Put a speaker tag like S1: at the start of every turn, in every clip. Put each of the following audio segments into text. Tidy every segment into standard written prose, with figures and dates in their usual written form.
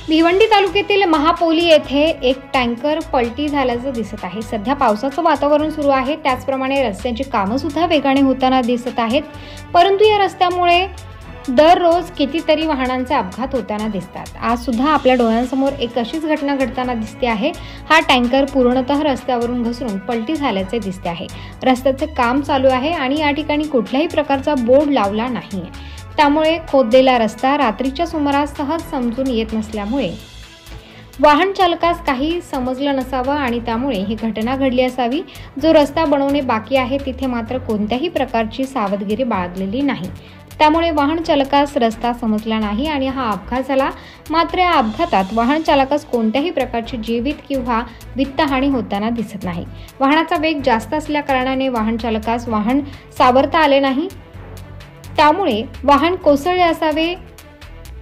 S1: भिवंडी तालुक्यातील महापोली येथे एक टँकर पलटी झाल्याचं दिसत आहे। सध्या पावसाचं वातावरण सुरू आहे, त्याचप्रमाणे रस्त्यांची कामं सुद्धा वेगाने होताना दिसत आहेत। परंतु या रस्त्यामुळे दररोज कितीतरी वाहनांचे अपघात होताना दिसतात। आज सुद्धा आपल्या डोळ्यांसमोर एक अशीच घटना घडताना दिसते आहे। हा टँकर पूर्णतः रस्त्यावरून घसरून पलटी झाल्याचे दिसते आहे। रस्त्याचे काम चालू आहे आणि या ठिकाणी कुठल्याही प्रकारचा बोर्ड लावला नाही, त्यामुळे खोदलेला रस्ता रात्रीच्या सुमारास सहज समजून येत नसल्यामुळे वाहन चालकास काही समजलं नसावं आणि त्यामुळे ही घटना घडली असावी। जो रस्ता बनवणे बाकी आहे तिथे मात्र कोणत्याही प्रकारची सावधगिरी बाळगलेली नाही, त्यामुळे वाहन चालकास रस्ता समजला नाही आणि हा अपघात झाला। मात्र या अपघातात वाहन चालकास कोणत्याही प्रकारची जीवित किंवा वित्तहानी होताना दिसत नाही। वाहनाचा वेग जास्त असल्या कारणाने वाहन चालकास वाहन सावरता आले नाही, त्यामुळे वाहन कोसळले असावे।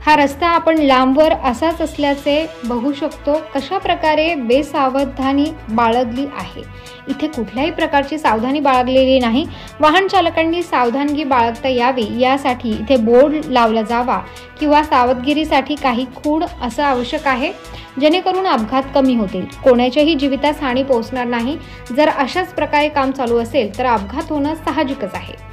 S1: हा रस्ता आपण लांबवर असाच असल्याचे बघू शकतो। कशा प्रकारे बेसावधानी बाळगली आहे, इथे कुठल्याही प्रकारची सावधानी बाळगलेली नाही। वाहन चालकांनी सावधानगी बाळगता यावी यासाठी इथे बोर्ड लावला जावा किंवा सावधगिरीसाठी काही खूण असं आवश्यक आहे, जेणेकरून अपघात कमी होतील, कोणाच्याही जीवितास हानी पोहोचणार नाही। जर अशाच प्रकारे काम चालू असेल तर अपघात होणं साहजिकच आहे।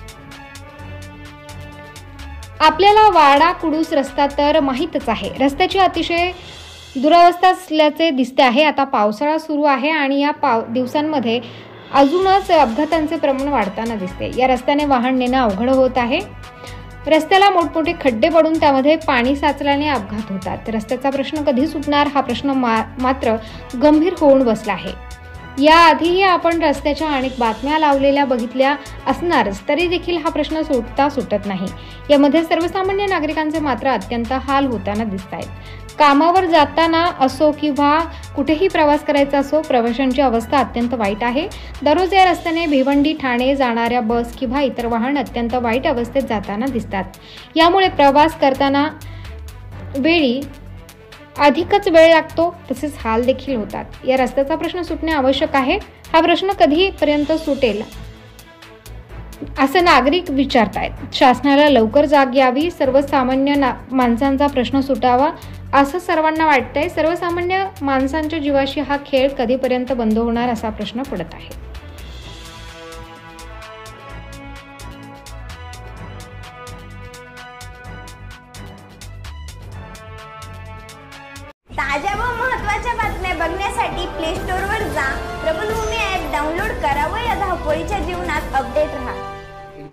S1: आपल्याला वाडा कुडूस रस्ता तर माहीतच आहे। रस्त्याची अतिशय दुरावस्था असल्याचे दिसते आहे। आता पावसाळा सुरू आहे आणि या दिवसांमध्ये अजूनच अपघातांचे प्रमाण वाढताना दिसते। या रस्त्याने वाहन नेणं अवघड होत आहे। रस्त्याला मोठमोठे खड्डे पडून त्यामध्ये पाणी साचल्याने अपघात होतात। रस्त्याचा प्रश्न कधी सुटणार हा प्रश्न मात्र गंभीर होऊन बसला आहे। याआधीही आपण रस्त्याच्या अनेक बातम्या लावलेल्या बघितल्या असणारच, तरी देखील हा प्रश्न सुटत नाही। यामध्ये सर्वसामान्य नागरिकांचे मात्र अत्यंत हाल होताना दिसत आहेत। कामावर जाताना असो किंवा कुठेही प्रवास करायचा असो, प्रवाशांची अवस्था अत्यंत वाईट आहे। दररोज या रस्त्याने भिवंडी ठाणे जाणाऱ्या बस किंवा इतर वाहन अत्यंत वाईट अवस्थेत जाताना दिसतात। यामुळे प्रवास करताना वेळी अधिकच वेळ लागतो, तसेच हाल देखील होतात। या रस्त्याचा प्रश्न सुटणे आवश्यक आहे। हा प्रश्न कधीपर्यंत सुटेल असं नागरिक विचारतायत। शासनाला लवकर जाग यावी, सर्वसामान्य माणसांचा प्रश्न सुटावा असं सर्वांना वाटतंय। सर्वसामान्य माणसांच्या जीवाशी हा खेळ कधीपर्यंत बंद होणार असा प्रश्न पडत आहे।
S2: ताज्या व महत्त्वाच्या बातम्या बघण्यासाठी प्ले स्टोअरवर जा, प्रबलभूमी ॲप डाउनलोड करा व या धावपळीच्या जीवनात अपडेट रहा।